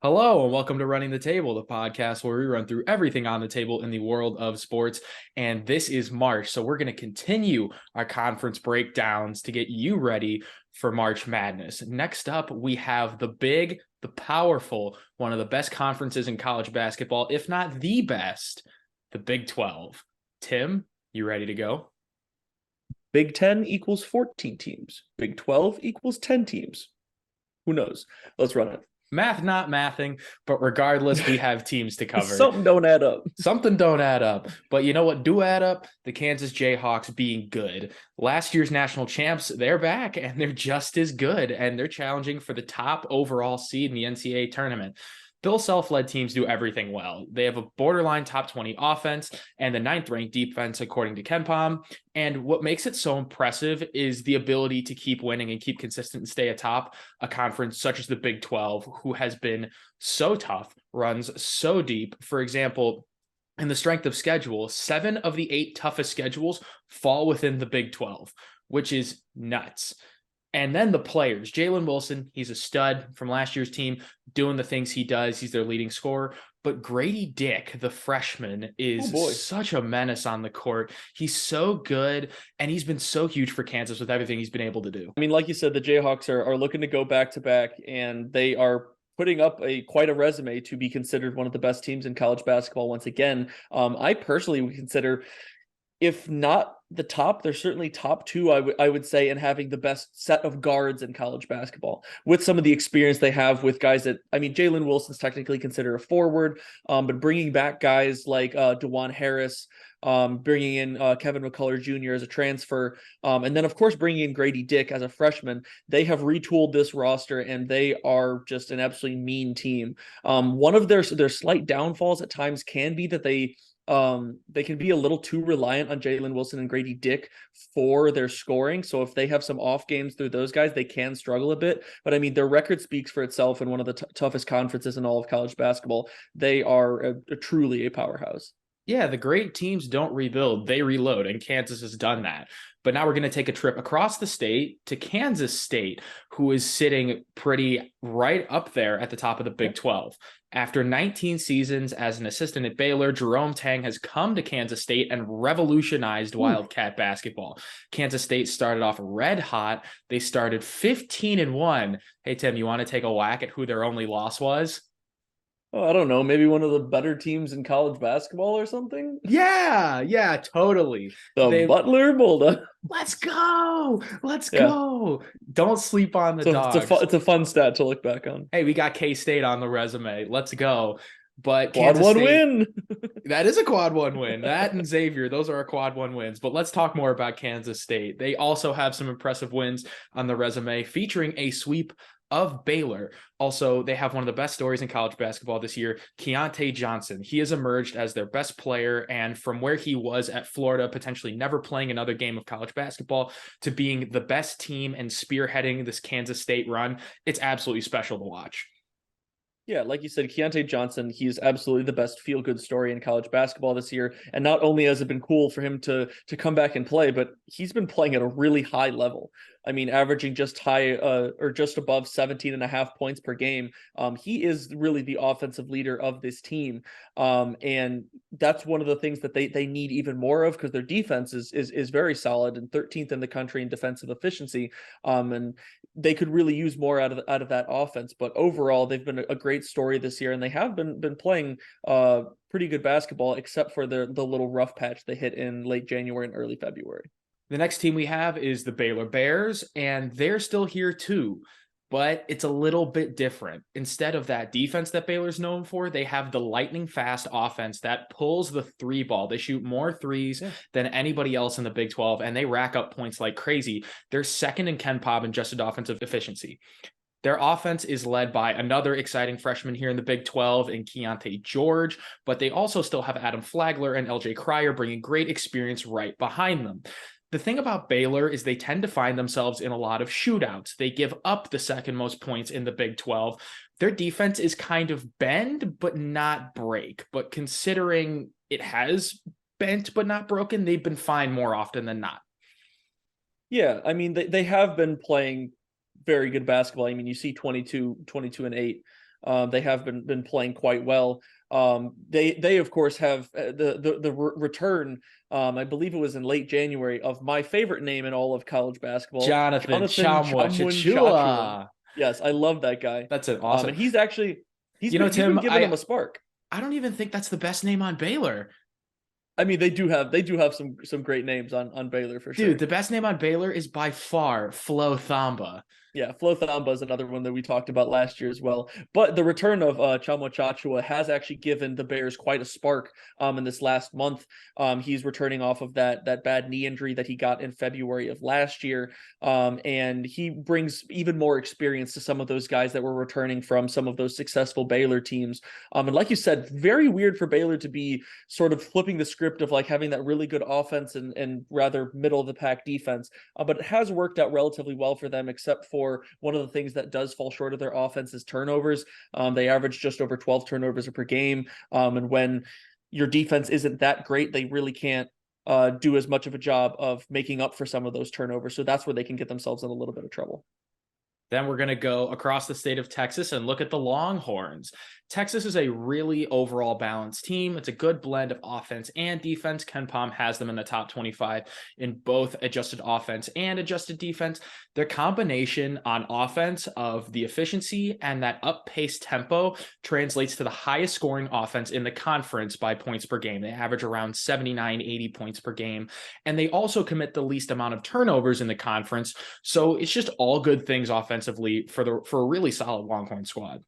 Hello, and welcome to Running the Table, the podcast where we run through everything on the table in the world of sports. And this is March, so we're going to continue our conference breakdowns to get you ready for March Madness. Next up, we have the big, the powerful, one of the best conferences in college basketball, if not the best, the Big 12. Tim, you ready to go? Big 10 equals 14 teams. Big 12 equals 10 teams. Who knows? Let's run it. Math not mathing, but regardless, we have teams to cover. Something don't add up. Something don't add up. But you know what do add up? The Kansas Jayhawks being good. Last year's national champs, they're back and they're just as good. And they're challenging for the top overall seed in the NCAA tournament. Bill Self-led teams do everything well. They have a borderline top 20 offense and the ninth-ranked defense, according to KenPom. And what makes it so impressive is the ability to keep winning and keep consistent and stay atop a conference such as the Big 12, who has been so tough, runs so deep. For example, in the strength of schedule, 7 of the 8 toughest schedules fall within the Big 12, which is nuts. And then the players, Jalen Wilson, he's a stud from last year's team, doing the things he does. He's their leading scorer. But Grady Dick, the freshman, is such a menace on the court. He's so good, and he's been so huge for Kansas with everything he's been able to do. I mean, like you said, the Jayhawks are looking to go back-to-back, and they are putting up quite a resume to be considered one of the best teams in college basketball once again. I personally would consider, if not the top, they're certainly top 2, I would say, in having the best set of guards in college basketball with some of the experience they have with guys that, I mean, Jalen Wilson's technically considered a forward, but bringing back guys like DeJuan Harris, bringing in Kevin McCullough Jr. as a transfer, and then, of course, bringing in Grady Dick as a freshman. They have retooled this roster, and they are just an absolutely mean team. One of their slight downfalls at times can be that they can be a little too reliant on Jalen Wilson and Grady Dick for their scoring. So if they have some off games through those guys, they can struggle a bit. But I mean, their record speaks for itself in one of the toughest conferences in all of college basketball. They are truly a powerhouse. Yeah, the great teams don't rebuild, they reload, and Kansas has done that. But now we're going to take a trip across the state to Kansas State, who is sitting pretty right up there at the top of the Big 12. After 19 seasons as an assistant at Baylor, Jerome Tang has come to Kansas State and revolutionized Wildcat basketball. Kansas State started off red hot. They started 15-1. Hey, Tim, you want to take a whack at who their only loss was? Oh, I don't know, maybe one of the better teams in college basketball or something. Yeah, totally. The Butler Bulldogs. Let's go. Don't sleep on the dogs. It's a fun stat to look back on. Hey, we got K-State on the resume. Let's go. But quad Kansas 1 State, win. That is a quad 1 win. That and Xavier, those are our quad 1 wins. But let's talk more about Kansas State. They also have some impressive wins on the resume, featuring a sweep of Baylor. Also, they have one of the best stories in college basketball this year, Keontae Johnson. He has emerged as their best player, and from where he was at Florida, potentially never playing another game of college basketball, to being the best team and spearheading this Kansas State run, it's absolutely special to watch. Yeah, like you said, Keontae Johnson, he's absolutely the best feel-good story in college basketball this year. And not only has it been cool for him to come back and play, but he's been playing at a really high level. I mean, averaging just just above 17.5 points per game. He is really the offensive leader of this team. And that's one of the things that they need even more of, because their defense is very solid and 13th in the country in defensive efficiency. And they could really use more out of that offense. But overall, they've been a great story this year, and they have been playing pretty good basketball, except for the little rough patch they hit in late January and early February. The next team we have is the Baylor Bears, and they're still here too, but it's a little bit different. Instead of that defense that Baylor's known for, they have the lightning fast offense that pulls the 3 ball. They shoot more threes than anybody else in the Big 12, and they rack up points like crazy. They're second in KenPom in adjusted offensive efficiency. Their offense is led by another exciting freshman here in the Big 12 in Keontae George, but they also still have Adam Flagler and LJ Cryer bringing great experience right behind them. The thing about Baylor is they tend to find themselves in a lot of shootouts. They give up the second most points in the Big 12. Their defense is kind of bend, but not break. But considering it has bent, but not broken, they've been fine more often than not. Yeah, I mean, they have been playing very good basketball. I mean, you see 22 and 8 They have been playing quite well. They of course have the return. I believe it was in late January, of my favorite name in all of college basketball, Jonathan Jonathan Chamwa Chumwin Chachua. Chachua. Yes, I love that guy. That's an awesome. And he's You know, been Tim, giving them a spark. I don't even think that's the best name on Baylor. I mean, they do have some great names on Baylor for Dude, sure. the best name on Baylor is by far Flo Thamba. Yeah, Flo Thamba is another one that we talked about last year as well. But the return of Chamo Chachua has actually given the Bears quite a spark in this last month. He's returning off of that bad knee injury that he got in February of last year. And he brings even more experience to some of those guys that were returning from some of those successful Baylor teams. And like you said, very weird for Baylor to be sort of flipping the script of like having that really good offense and rather middle of the pack defense. But it has worked out relatively well for them, except for one of the things that does fall short of their offense is turnovers. They average just over 12 turnovers per game. And when your defense isn't that great, they really can't do as much of a job of making up for some of those turnovers. So that's where they can get themselves in a little bit of trouble. Then we're going to go across the state of Texas and look at the Longhorns. Texas is a really overall balanced team. It's a good blend of offense and defense. KenPom has them in the top 25 in both adjusted offense and adjusted defense. Their combination on offense of the efficiency and that up-paced tempo translates to the highest scoring offense in the conference by points per game. They average around 79, 80 points per game. And they also commit the least amount of turnovers in the conference. So it's just all good things offensively for a really solid Longhorn squad.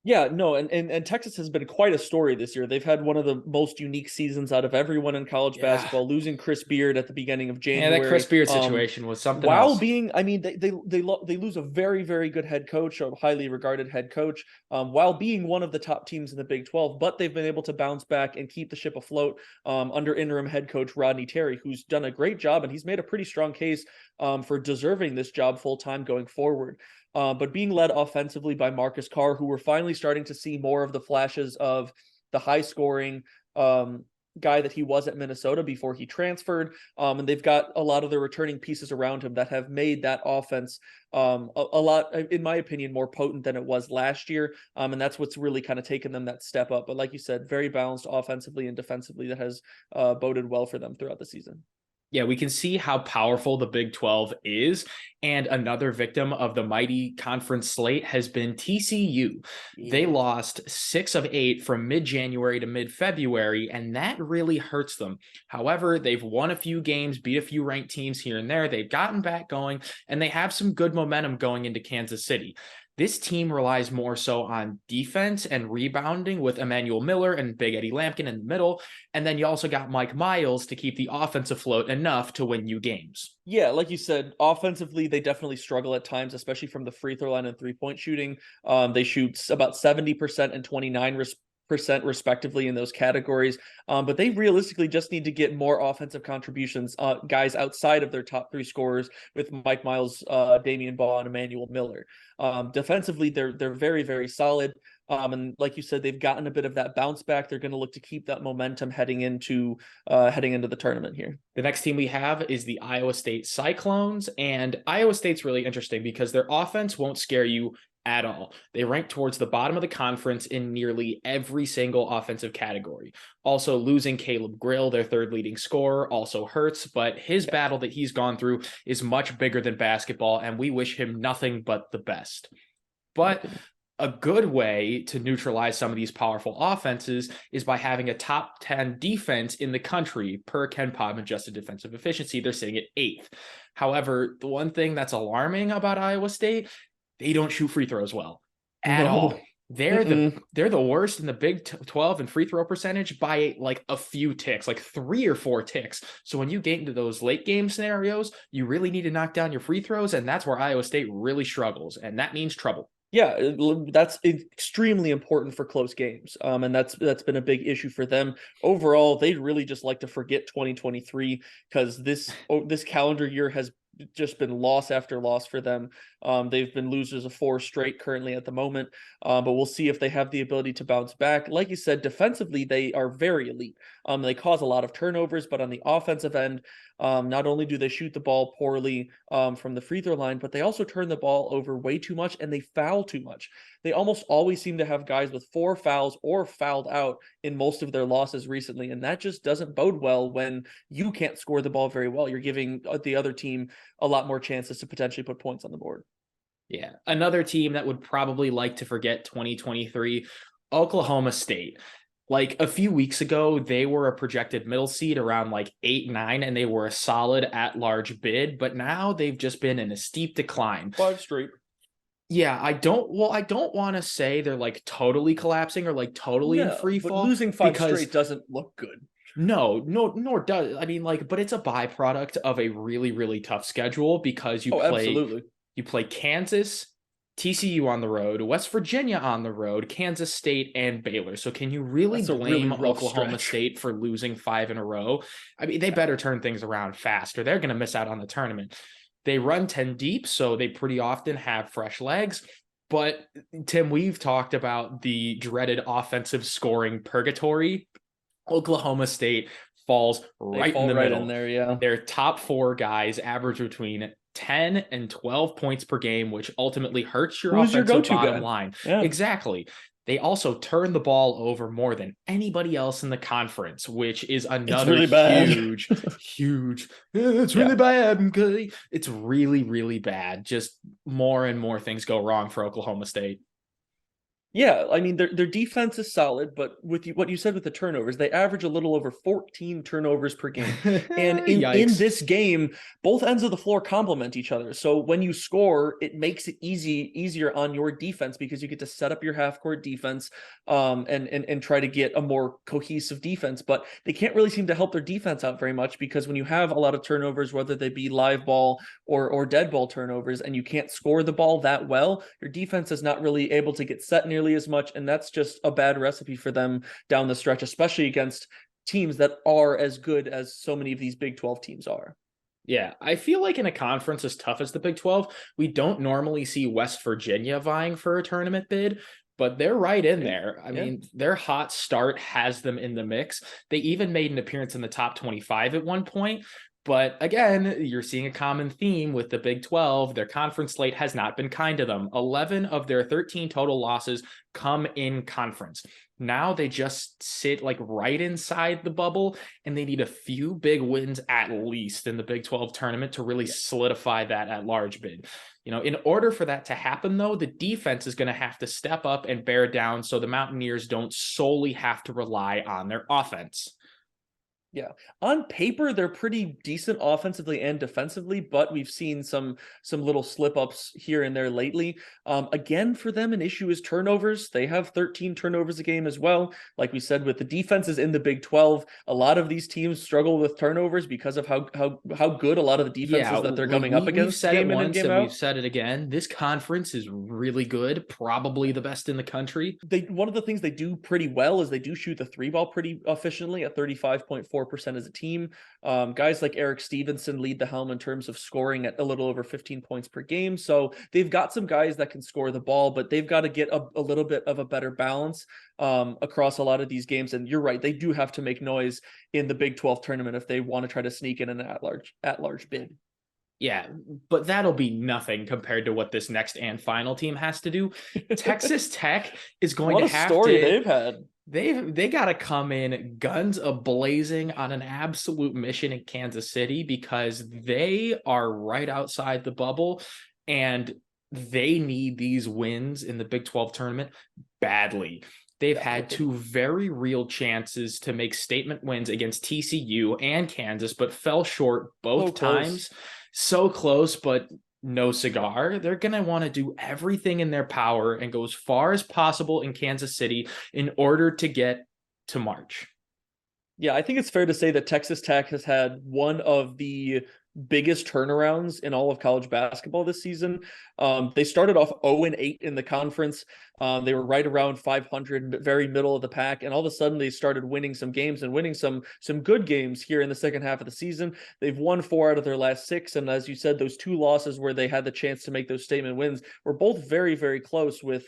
Yeah, no, and Texas has been quite a story this year. They've had one of the most unique seasons out of everyone in college basketball, losing Chris Beard at the beginning of January. Yeah, that Chris Beard situation was something while else. being, I mean, they lose a very, very good head coach, a highly regarded head coach, while being one of the top teams in the Big 12, but they've been able to bounce back and keep the ship afloat under interim head coach Rodney Terry, who's done a great job, and he's made a pretty strong case for deserving this job full-time going forward. But being led offensively by Marcus Carr, who we're finally starting to see more of the flashes of the high-scoring guy that he was at Minnesota before he transferred. And they've got a lot of the returning pieces around him that have made that offense a lot, in my opinion, more potent than it was last year. And that's what's really kind of taken them that step up. But like you said, very balanced offensively and defensively that has boded well for them throughout the season. Yeah, we can see how powerful the Big 12 is. And another victim of the mighty conference slate has been TCU. Yeah. They lost 6 of 8 from mid-January to mid-February, and that really hurts them. However, they've won a few games, beat a few ranked teams here and there. They've gotten back going, and they have some good momentum going into Kansas City. This team relies more so on defense and rebounding with Emmanuel Miller and Big Eddie Lampkin in the middle. And then you also got Mike Miles to keep the offense afloat enough to win you games. Yeah, like you said, offensively, they definitely struggle at times, especially from the free throw line and three-point shooting. They shoot about 70% and 29% respectively in those categories. But they realistically just need to get more offensive contributions, guys outside of their top 3 scorers with Mike Miles, Damian Baugh, and Emmanuel Miller. Defensively, they're very, very solid. And like you said, they've gotten a bit of that bounce back. They're going to look to keep that momentum heading into the tournament here. The next team we have is the Iowa State Cyclones, and Iowa State's really interesting because their offense won't scare you at all. They rank towards the bottom of the conference in nearly every single offensive category. Also, losing Caleb Grill, their third leading scorer, also hurts, but his battle that he's gone through is much bigger than basketball, and we wish him nothing but the best. But a good way to neutralize some of these powerful offenses is by having a top 10 defense in the country per KenPom adjusted defensive efficiency. They're sitting at 8th. However, the one thing that's alarming about Iowa State, they don't shoot free throws well at all. They're the worst in the Big 12 in free throw percentage by like a few ticks, like 3 or 4 ticks. So when you get into those late game scenarios, you really need to knock down your free throws, and that's where Iowa State really struggles, and that means trouble. Yeah, that's extremely important for close games. And that's been a big issue for them. Overall, they'd really just like to forget 2023 because this calendar year has just been loss after loss for them. They've been losers of 4 straight currently at the moment, but we'll see if they have the ability to bounce back. Like you said, defensively, they are very elite. They cause a lot of turnovers, but on the offensive end, not only do they shoot the ball poorly from the free throw line, but they also turn the ball over way too much and they foul too much. They almost always seem to have guys with 4 fouls or fouled out in most of their losses recently, and that just doesn't bode well when you can't score the ball very well. You're giving the other team a lot more chances to potentially put points on the board. Yeah. Another team that would probably like to forget 2023, Oklahoma State. Like a few weeks ago, they were a projected middle seed around like 8-9, and they were a solid at-large bid, but now they've just been in a steep decline. 5 straight. Yeah, I don't want to say they're like totally collapsing or like totally in free but fall, losing 5 straight doesn't look good. No, nor does. I mean, like, but it's a byproduct of a really, really tough schedule because Absolutely. you play Kansas, TCU on the road, West Virginia on the road, Kansas State, and Baylor. So can you really blame Oklahoma State for losing 5 in a row? I mean, they better turn things around fast or they're going to miss out on the tournament. They run 10 deep, so they pretty often have fresh legs. But Tim, we've talked about the dreaded offensive scoring purgatory. Oklahoma State falls right in the middle. In there, yeah. Their top 4 guys average between 10 and 12 points per game, which ultimately hurts your offensive bottom line. Yeah. Exactly. They also turn the ball over more than anybody else in the conference, which is another huge. It's really bad. It's really, really bad. Just more and more things go wrong for Oklahoma State. Yeah, I mean, their defense is solid, but with what you said with the turnovers, they average a little over 14 turnovers per game. And in this game, both ends of the floor complement each other. So when you score, it makes it easier on your defense because you get to set up your half-court defense and try to get a more cohesive defense. But they can't really seem to help their defense out very much because when you have a lot of turnovers, whether they be live ball or dead ball turnovers, and you can't score the ball that well, your defense is not really able to get set nearly as much, and that's just a bad recipe for them down the stretch, especially against teams that are as good as so many of these Big 12 teams are. Yeah, I feel like in a conference as tough as the Big 12, we don't normally see West Virginia vying for a tournament bid, but they're right in there. I mean, their hot start has them in the mix. They even made an appearance in the top 25 at one point. But again, you're seeing a common theme with the Big 12. Their conference slate has not been kind to them. 11 of their 13 total losses come in conference. Now they just sit like right inside the bubble, and they need a few big wins at least in the Big 12 tournament to really solidify that at-large bid. You know, in order for that to happen, though, the defense is going to have to step up and bear down so the Mountaineers don't solely have to rely on their offense. Yeah, on paper they're pretty decent offensively and defensively, but we've seen some little slip ups here and there lately. Again, for them, an issue is turnovers. They have 13 turnovers a game as well. Like we said, with the defenses in the Big 12, a lot of these teams struggle with turnovers because of how good a lot of the defenses that they're coming up against. We've said it once and we've said it again. This conference is really good, probably the best in the country. One of the things they do pretty well is they do shoot the 3-ball pretty efficiently at 35.4% as a team. Guys like Eric Stevenson lead the helm in terms of scoring at a little over 15 points per game. So they've got some guys that can score the ball, but they've got to get a little bit of a better balance across a lot of these games. And you're right, they do have to make noise in the Big 12 tournament if they want to try to sneak in an at-large bid. Yeah, but that'll be nothing compared to what this next and final team has to do. Texas Tech is going to have they've had. They got to come in guns a-blazing on an absolute mission in Kansas City because they are right outside the bubble and they need these wins in the Big 12 tournament badly. They've had 2 very real chances to make statement wins against TCU and Kansas, but fell short both times. So close, but no cigar. They're going to want to do everything in their power and go as far as possible in Kansas City in order to get to March. Yeah, I think it's fair to say that Texas Tech has had one of the biggest turnarounds in all of college basketball this season. They started off 0-8 in the conference. They were right around 500, very middle of the pack, and all of a sudden they started winning some games and winning some good games here in the second half of the season. They've won 4 out of their last 6, and as you said, those 2 losses where they had the chance to make those statement wins were both very, very close, with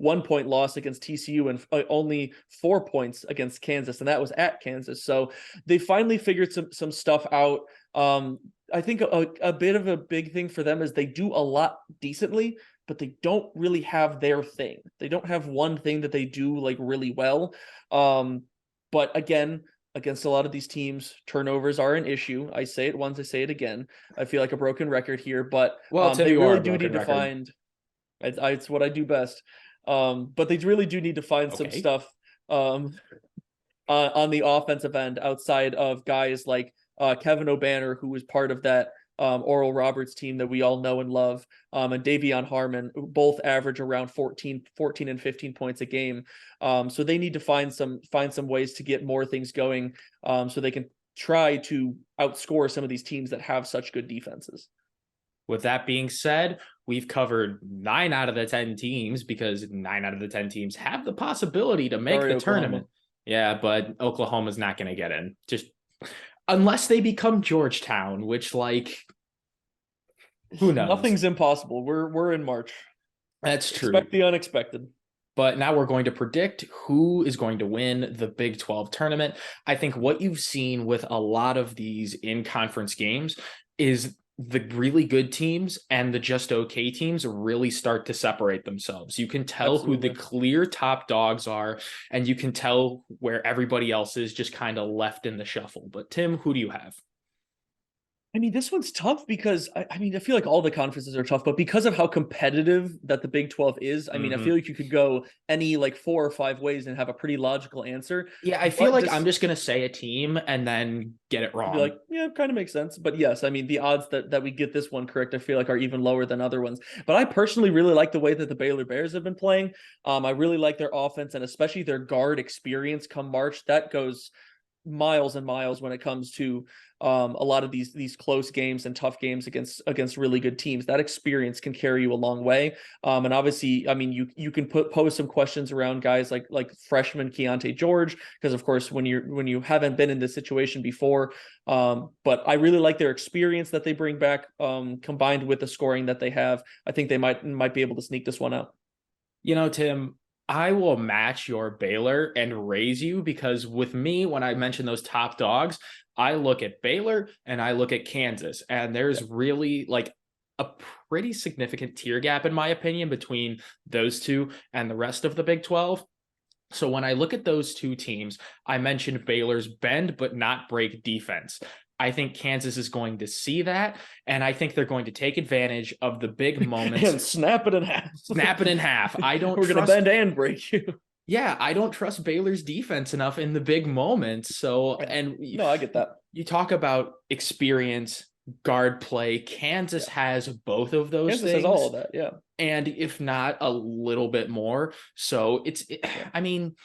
1-point loss against TCU and only 4 points against Kansas, and that was at Kansas. So they finally figured some stuff out. I think a bit of a big thing for them is they do a lot decently, but they don't really have their thing. They don't have one thing that they do like really well. But again, against a lot of these teams, turnovers are an issue. I say it once, I say it again. I feel like a broken record here, but Well, Tim, they you are really a do need broken to record. find. It's what I do best. But they really do need to find some Okay. stuff on the offensive end outside of guys like Kevin O'Banner, who was part of that Oral Roberts team that we all know and love, and Davion Harmon, who both average around 14 and 15 points a game. So they need to find some ways to get more things going, so they can try to outscore some of these teams that have such good defenses. With that being said, we've covered 9 out of the 10 teams, because 9 out of the 10 teams have the possibility to make Sorry, the Oklahoma. tournament. Yeah, but Oklahoma's not going to get in. Just unless they become Georgetown, which, like, who knows? Nothing's impossible. We're in March. That's true. Expect the unexpected. But now we're going to predict who is going to win the Big 12 tournament. I think what you've seen with a lot of these in-conference games is the really good teams and the just okay teams really start to separate themselves. You can tell Absolutely. who the clear top dogs are, and you can tell where everybody else is just kind of left in the shuffle. But Tim, who do you have? I mean, this one's tough because I mean, I feel like all the conferences are tough, but because of how competitive that the Big 12 is, I mean, I feel like you could go any like 4 or 5 ways and have a pretty logical answer. Yeah, I feel like I'm just going to say a team and then get it wrong. Be like, yeah, it kind of makes sense. But yes, I mean, the odds that we get this one correct, I feel like are even lower than other ones. But I personally really like the way that the Baylor Bears have been playing. I really like their offense, and especially their guard experience come March. That goes miles and miles when it comes to a lot of these close games and tough games against really good teams. That experience can carry you a long way. And obviously, I mean, you can pose some questions around guys like freshman Keontae George, because of course when you haven't been in this situation before. But I really like their experience that they bring back, combined with the scoring that they have. I think they might be able to sneak this one out. You know, Tim, I will match your Baylor and raise you, because with me, when I mention those top dogs, I look at Baylor and I look at Kansas, and there's really like a pretty significant tier gap, in my opinion, between those two and the rest of the Big 12. So when I look at those two teams, I mentioned Baylor's bend but not break defense. I think Kansas is going to see that, and I think they're going to take advantage of the big moments and snap it in half. Snap it in half. I don't. We're gonna bend and break you. Yeah, I don't trust Baylor's defense enough in the big moments. So, and no, I get that. You talk about experience, guard play. Kansas has both of those Kansas things. has all of that, yeah. And if not a little bit more. So I mean,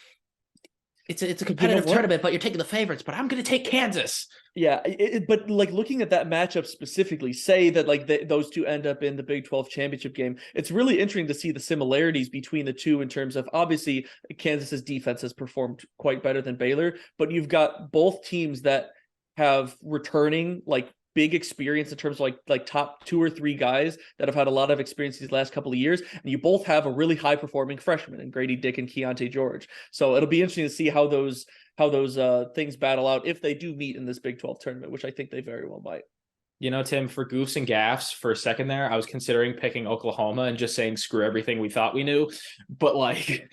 it's a competitive tournament, but you're taking the favorites. But I'm going to take Kansas. Yeah, but like looking at that matchup specifically, say that like those two end up in the Big 12 championship game, it's really interesting to see the similarities between the two in terms of, obviously Kansas's defense has performed quite better than Baylor, but you've got both teams that have returning like big experience in terms of like top 2 or 3 guys that have had a lot of experience these last couple of years, and you both have a really high performing freshman in Grady Dick and Keontae George. So it'll be interesting to see how those things battle out if they do meet in this Big 12 tournament, which I think they very well might. You know, Tim, for goofs and gaffs, for a second there, I was considering picking Oklahoma and just saying screw everything we thought we knew. But like,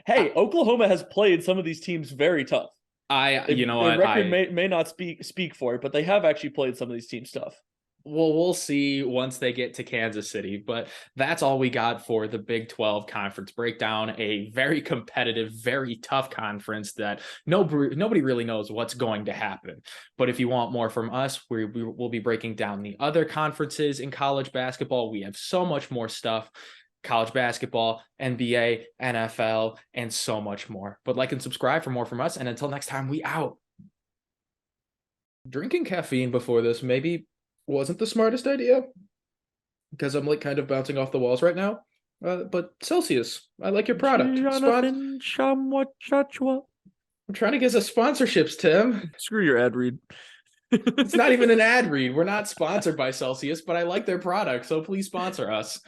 hey, Oklahoma has played some of these teams very tough. Their record may not speak for it, but they have actually played some of these teams tough. Well, we'll see once they get to Kansas City, but that's all we got for the Big 12 conference breakdown, a very competitive, very tough conference that nobody really knows what's going to happen. But if you want more from us, we will be breaking down the other conferences in college basketball. We have so much more stuff. College basketball, NBA, NFL, and so much more. But like and subscribe for more from us. And until next time, we out. Drinking caffeine before this maybe wasn't the smartest idea because I'm like kind of bouncing off the walls right now. But Celsius, I like your product. Jonathan Shamwachachwa. I'm trying to get us sponsorships, Tim. Screw your ad read. It's not even an ad read. We're not sponsored by Celsius, but I like their product, so please sponsor us.